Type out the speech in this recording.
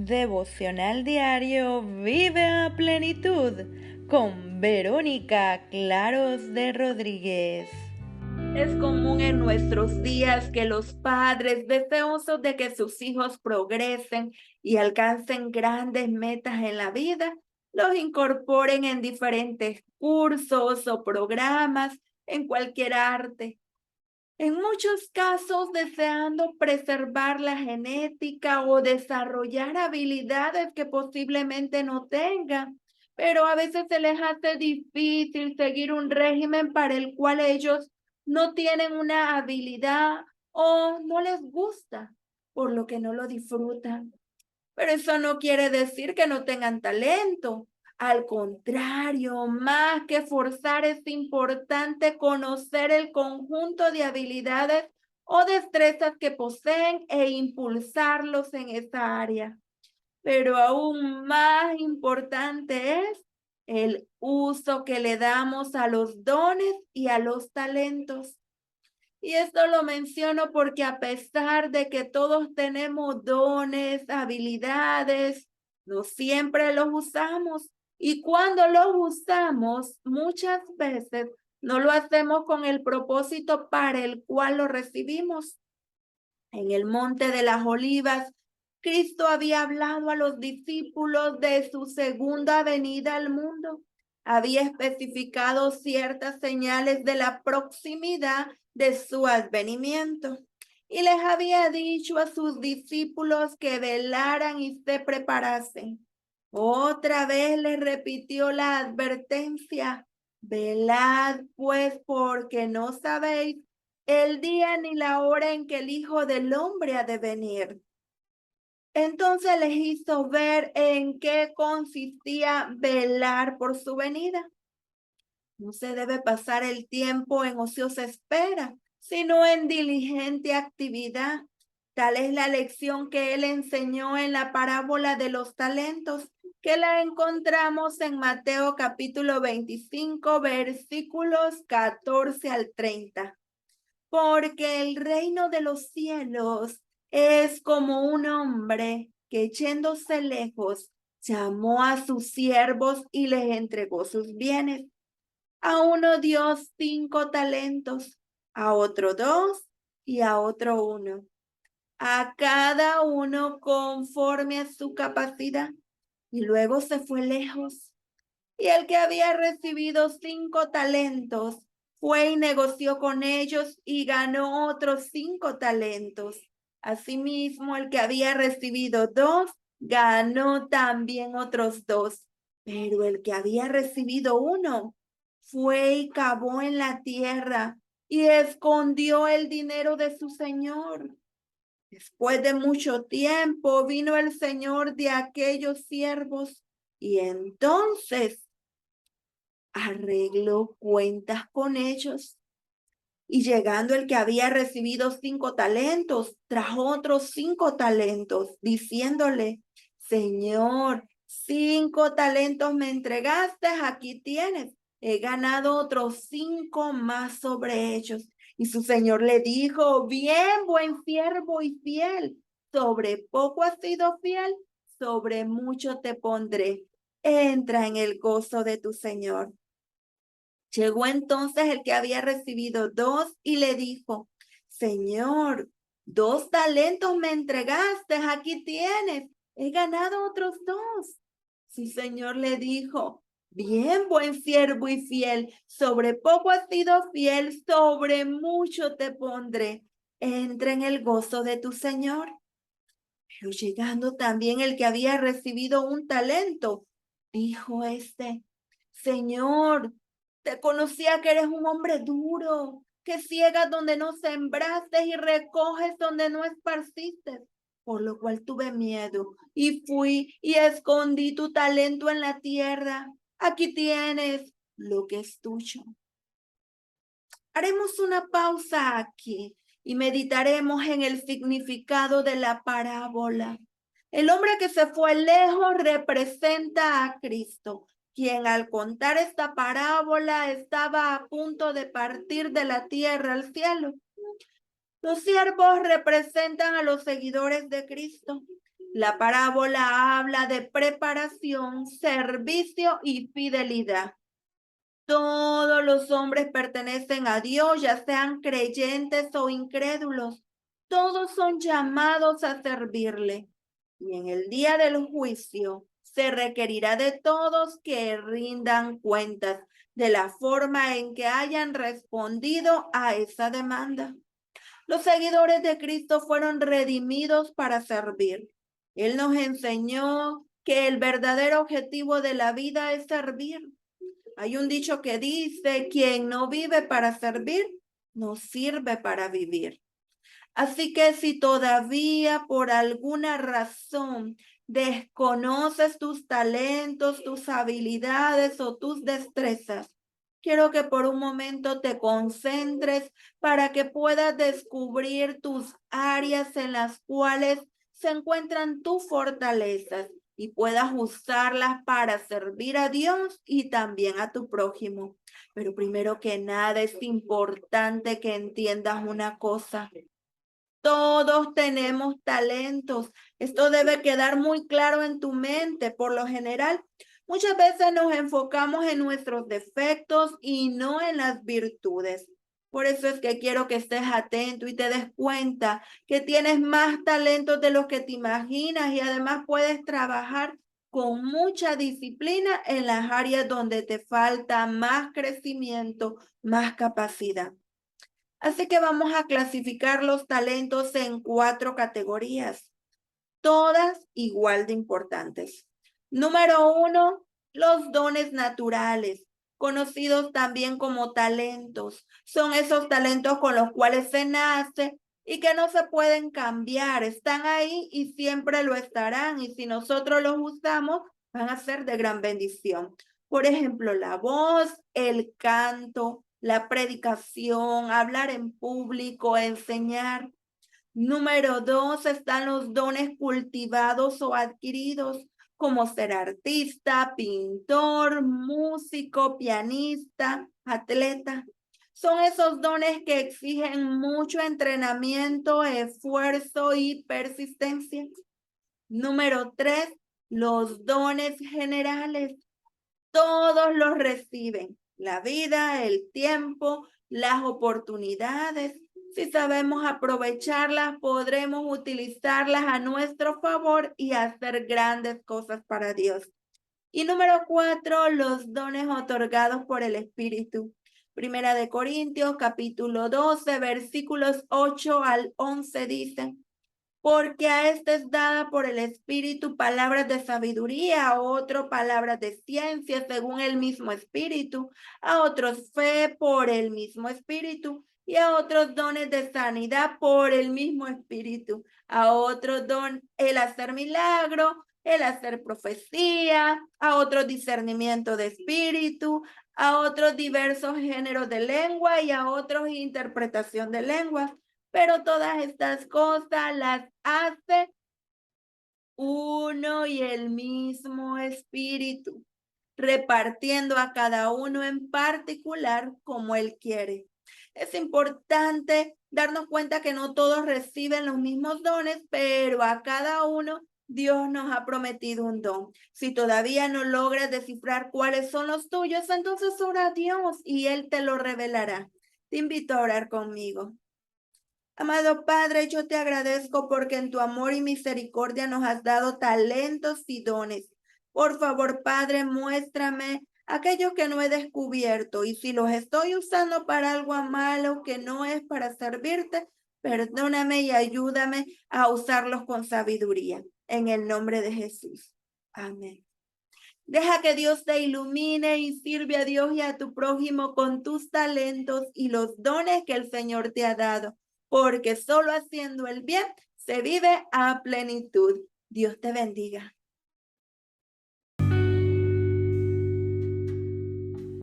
Devocional diario Vive a plenitud con Verónica Claros de Rodríguez. Es común en nuestros días que los padres, deseosos de que sus hijos progresen y alcancen grandes metas en la vida, los incorporen en diferentes cursos o programas en cualquier arte. En muchos casos, deseando preservar la genética o desarrollar habilidades que posiblemente no tengan, pero a veces se les hace difícil seguir un régimen para el cual ellos no tienen una habilidad o no les gusta, por lo que no lo disfrutan. Pero eso no quiere decir que no tengan talento. Al contrario, más que forzar, es importante conocer el conjunto de habilidades o destrezas que poseen e impulsarlos en esa área. Pero aún más importante es el uso que le damos a los dones y a los talentos. Y esto lo menciono porque a pesar de que todos tenemos dones, habilidades, no siempre los usamos. Y cuando los usamos, muchas veces no lo hacemos con el propósito para el cual lo recibimos. En el Monte de las Olivas, Cristo había hablado a los discípulos de su segunda venida al mundo. Había especificado ciertas señales de la proximidad de su advenimiento y les había dicho a sus discípulos que velaran y se preparasen. Otra vez les repitió la advertencia: velad pues, porque no sabéis el día ni la hora en que el Hijo del Hombre ha de venir. Entonces les hizo ver en qué consistía velar por su venida. No se debe pasar el tiempo en ociosa espera, sino en diligente actividad. Tal es la lección que él enseñó en la parábola de los talentos, que la encontramos en Mateo capítulo 25, versículos 14 al 30. Porque el reino de los cielos es como un hombre que, yéndose lejos, llamó a sus siervos y les entregó sus bienes. A uno dio 5 talentos, a otro 2 y a otro 1. A cada uno conforme a su capacidad. Y luego se fue lejos. Y el que había recibido 5 talentos fue y negoció con ellos y ganó otros 5 talentos. Asimismo, el que había recibido 2 ganó también otros 2. Pero el que había recibido 1 fue y cavó en la tierra y escondió el dinero de su señor. Después de mucho tiempo vino el señor de aquellos siervos y entonces arregló cuentas con ellos. Y llegando el que había recibido 5 talentos, trajo otros 5 talentos, diciéndole: Señor, 5 talentos me entregaste, aquí tienes. He ganado otros 5 más sobre ellos. Y su señor le dijo: bien, buen siervo y fiel. Sobre poco has sido fiel, sobre mucho te pondré. Entra en el gozo de tu señor. Llegó entonces el que había recibido 2 y le dijo: Señor, 2 talentos me entregaste, aquí tienes, he ganado otros 2. Su señor le dijo: bien, buen siervo y fiel, sobre poco has sido fiel, sobre mucho te pondré. Entra en el gozo de tu señor. Pero llegando también el que había recibido un talento, dijo este: Señor, te conocía que eres un hombre duro, que ciegas donde no sembraste y recoges donde no esparciste. Por lo cual tuve miedo y fui y escondí tu talento en la tierra. Aquí tienes lo que es tuyo. Haremos una pausa aquí y meditaremos en el significado de la parábola. El hombre que se fue lejos representa a Cristo, quien al contar esta parábola estaba a punto de partir de la tierra al cielo. Los siervos representan a los seguidores de Cristo. La parábola habla de preparación, servicio y fidelidad. Todos los hombres pertenecen a Dios, ya sean creyentes o incrédulos. Todos son llamados a servirle. Y en el día del juicio se requerirá de todos que rindan cuentas de la forma en que hayan respondido a esa demanda. Los seguidores de Cristo fueron redimidos para servir. Él nos enseñó que el verdadero objetivo de la vida es servir. Hay un dicho que dice, quien no vive para servir, no sirve para vivir. Así que si todavía por alguna razón desconoces tus talentos, tus habilidades o tus destrezas, quiero que por un momento te concentres para que puedas descubrir tus áreas en las cuales se encuentran tus fortalezas y puedas usarlas para servir a Dios y también a tu prójimo. Pero primero que nada es importante que entiendas una cosa. Todos tenemos talentos. Esto debe quedar muy claro en tu mente. Por lo general, muchas veces nos enfocamos en nuestros defectos y no en las virtudes. Por eso es que quiero que estés atento y te des cuenta que tienes más talentos de los que te imaginas y además puedes trabajar con mucha disciplina en las áreas donde te falta más crecimiento, más capacidad. Así que vamos a clasificar los talentos en 4 categorías, todas igual de importantes. Número 1, los dones naturales, conocidos también como talentos. Son esos talentos con los cuales se nace y que no se pueden cambiar. Están ahí y siempre lo estarán. Y si nosotros los usamos, van a ser de gran bendición. Por ejemplo, la voz, el canto, la predicación, hablar en público, enseñar. Número 2 están los dones cultivados o adquiridos, como ser artista, pintor, músico, pianista, atleta. Son esos dones que exigen mucho entrenamiento, esfuerzo y persistencia. Número 3, los dones generales. Todos los reciben. La vida, el tiempo, las oportunidades. Si sabemos aprovecharlas, podremos utilizarlas a nuestro favor y hacer grandes cosas para Dios. Y número 4, los dones otorgados por el Espíritu. Primera de Corintios, capítulo 12, versículos 8 al 11 dice: porque a este es dada por el Espíritu palabras de sabiduría, a otro palabras de ciencia según el mismo Espíritu, a otros fe por el mismo Espíritu, y a otros dones de sanidad por el mismo Espíritu, a otros don el hacer milagro, el hacer profecía, a otros discernimiento de espíritu, a otros diversos géneros de lengua y a otros interpretación de lenguas. Pero todas estas cosas las hace uno y el mismo Espíritu, repartiendo a cada uno en particular como Él quiere. Es importante darnos cuenta que no todos reciben los mismos dones, pero a cada uno Dios nos ha prometido un don. Si todavía no logras descifrar cuáles son los tuyos, entonces ora a Dios y Él te lo revelará. Te invito a orar conmigo. Amado Padre, yo te agradezco porque en tu amor y misericordia nos has dado talentos y dones. Por favor, Padre, muéstrame aquellos que no he descubierto y si los estoy usando para algo malo que no es para servirte, perdóname y ayúdame a usarlos con sabiduría. En el nombre de Jesús. Amén. Deja que Dios te ilumine y sirve a Dios y a tu prójimo con tus talentos y los dones que el Señor te ha dado, porque solo haciendo el bien se vive a plenitud. Dios te bendiga.